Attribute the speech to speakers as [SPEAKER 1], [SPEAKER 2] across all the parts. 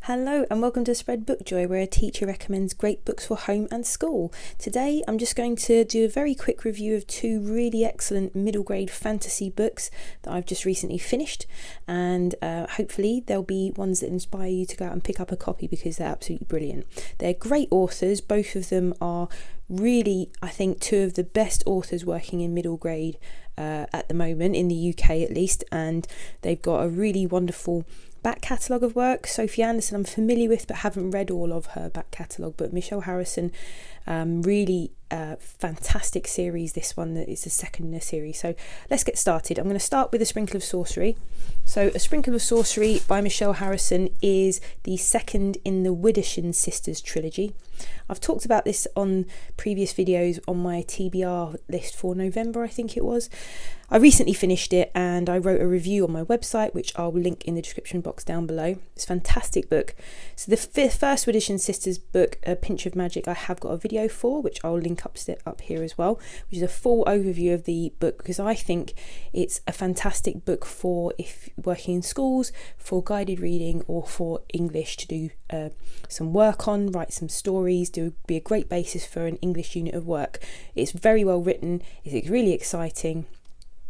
[SPEAKER 1] Hello and welcome to Spread Book Joy, where a teacher recommends great books for home and school. Today I'm just going to do a very quick review of two really excellent middle grade fantasy books that I've just recently finished, and hopefully they'll be ones that inspire you to go out and pick up a copy because they're absolutely brilliant. They're great authors. Both of them are really, I think, two of the best authors working in middle grade at the moment, in the UK at least, and they've got a really wonderful back catalogue of work. Sophie Anderson I'm familiar with but haven't read all of her back catalogue, but Michelle Harrison, really fantastic series. This one is the second in a series. So let's get started. I'm going to start with A Sprinkle of Sorcery. So A Sprinkle of Sorcery by Michelle Harrison is the second in the Widdowson Sisters trilogy. I've talked about this on previous videos on my TBR list for November, I think it was. I recently finished it and I wrote a review on my website, which I'll link in the description box down below. It's a fantastic book. So the first Widdowson Sisters book, A Pinch of Magic, I have got a video for, which I'll link up here as well, which is a full overview of the book, because I think it's a fantastic book for if working in schools, for guided reading, or for English to do some work on, write some stories, be a great basis for an English unit of work. It's very well written, it's really exciting.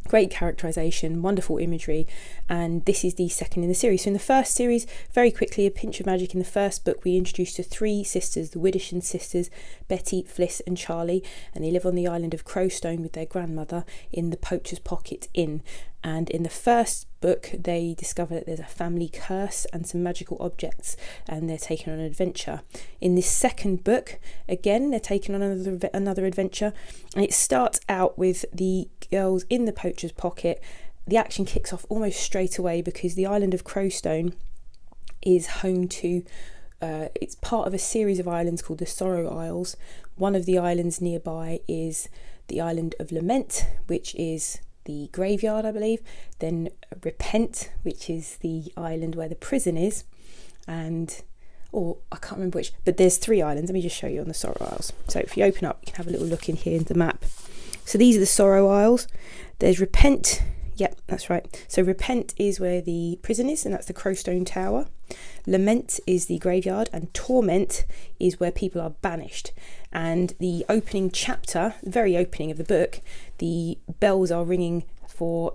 [SPEAKER 1] Great characterisation, wonderful imagery, and this is the second in the series. So in the first series, very quickly, A Pinch of Magic, in the first book we introduced to three sisters, the Widdowson sisters, Betty, Fliss and Charlie, and they live on the island of Crowstone with their grandmother in the Poacher's Pocket Inn. And in the first book they discover that there's a family curse and some magical objects, and they're taken on an adventure. In this second book, again, they're taken on another adventure, and it starts out with the girls in the Poacher's Pocket. The action kicks off almost straight away because the island of Crowstone is home to it's part of a series of islands called the Sorrow Isles. One of the islands nearby is the island of Lament, which is the graveyard, I believe. Then Repent, which is the island where the prison is, and I can't remember which, but there's three islands. Let me just show you on the Sorrow Isles. So if you open up, you can have a little look in here in the map. So these are the Sorrow Isles. There's Repent. Yep, that's right. So Repent is where the prison is, and that's the Crowstone Tower. Lament is the graveyard, and Torment is where people are banished. And the opening chapter, the very opening of the book, the bells are ringing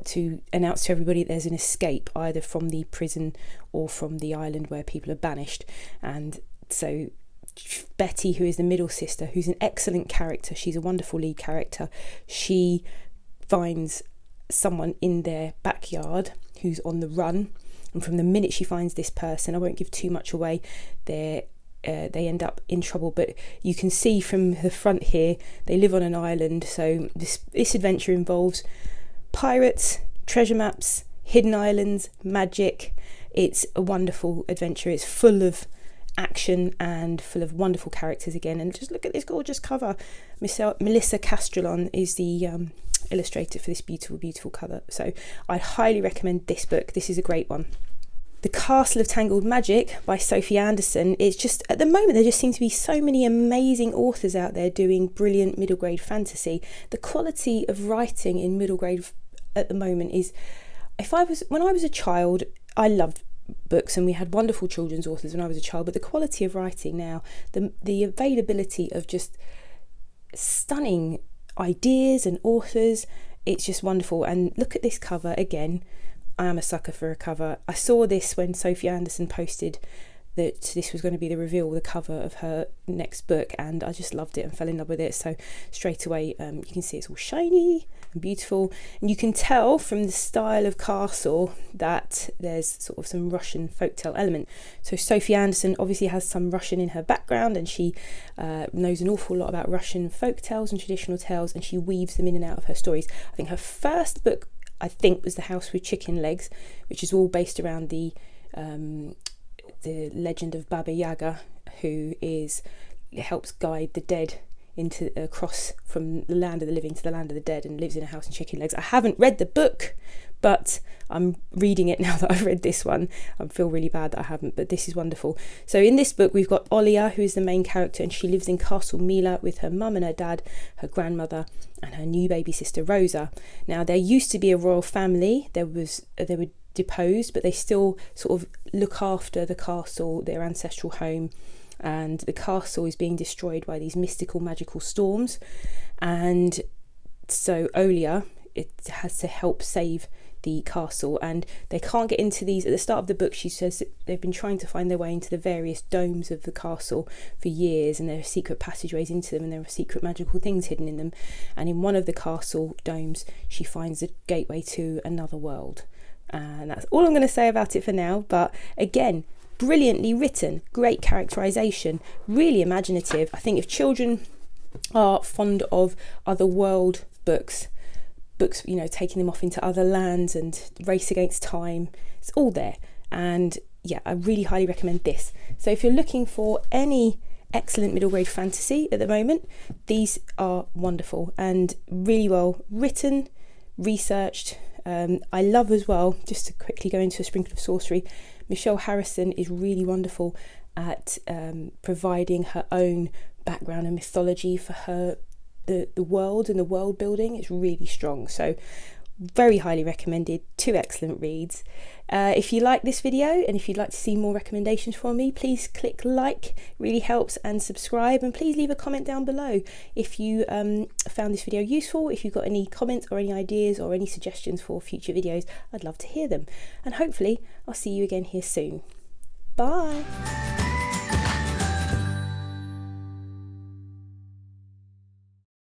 [SPEAKER 1] to announce to everybody that there's an escape, either from the prison or from the island where people are banished. And so Betty, who is the middle sister, who's an excellent character, she's a wonderful lead character, she finds someone in their backyard who's on the run, and from the minute she finds this person, I won't give too much away, they end up in trouble. But you can see from the front here, they live on an island. So this adventure involves pirates, treasure maps, hidden islands, magic. It's a wonderful adventure. It's full of action and full of wonderful characters again. And just look at this gorgeous cover. Melissa Castrillon is the illustrator for this beautiful cover. So I highly recommend this book. This is a great one. The Castle of Tangled Magic by Sophie Anderson is just, at the moment, there just seem to be so many amazing authors out there doing brilliant middle grade fantasy. The quality of writing in middle grade at the moment is, when I was a child, I loved books and we had wonderful children's authors when I was a child, but the quality of writing now, the availability of just stunning ideas and authors, it's just wonderful. And look at this cover again. I am a sucker for a cover. I saw this when Sophie Anderson posted that this was going to be the reveal, the cover of her next book, and I just loved it and fell in love with it. So straight away, you can see it's all shiny and beautiful, and you can tell from the style of castle that there's sort of some Russian folktale element. So Sophie Anderson obviously has some Russian in her background, and she knows an awful lot about Russian folktales and traditional tales, and she weaves them in and out of her stories. I think her first book, was The House with Chicken Legs, which is all based around the legend of Baba Yaga, who helps guide the dead across from the land of the living to the land of the dead, and lives in a house in chicken legs. I haven't read the book, but I'm reading it now that I've read this one. I feel really bad that I haven't, but this is wonderful. So in this book we've got Olia, who is the main character, and she lives in Castle Mila with her mum and her dad, her grandmother and her new baby sister Rosa. Now there used to be a royal family. There were deposed, but they still sort of look after the castle, their ancestral home, and the castle is being destroyed by these mystical magical storms, and so Olia, it has to help save the castle, and they can't get into these. At the start of the book, she says that they've been trying to find their way into the various domes of the castle for years, and there are secret passageways into them, and there are secret magical things hidden in them. And in one of the castle domes, she finds a gateway to another world. And that's all I'm going to say about it for now. But again, brilliantly written, great characterization, really imaginative. I think if children are fond of other world books, you know, taking them off into other lands and race against time, it's all there. And yeah, I really highly recommend this. So if you're looking for any excellent middle grade fantasy at the moment, these are wonderful and really well written, researched. I love as well, just to quickly go into A Sprinkle of Sorcery, Michelle Harrison is really wonderful at providing her own background and mythology for her the world and the world building. Is really strong, so very highly recommended. 2 excellent reads. If you like this video and if you'd like to see more recommendations from me, please click like, really helps, and subscribe, and please leave a comment down below if you found this video useful. If you've got any comments or any ideas or any suggestions for future videos, I'd love to hear them, and hopefully I'll see you again here soon. Bye.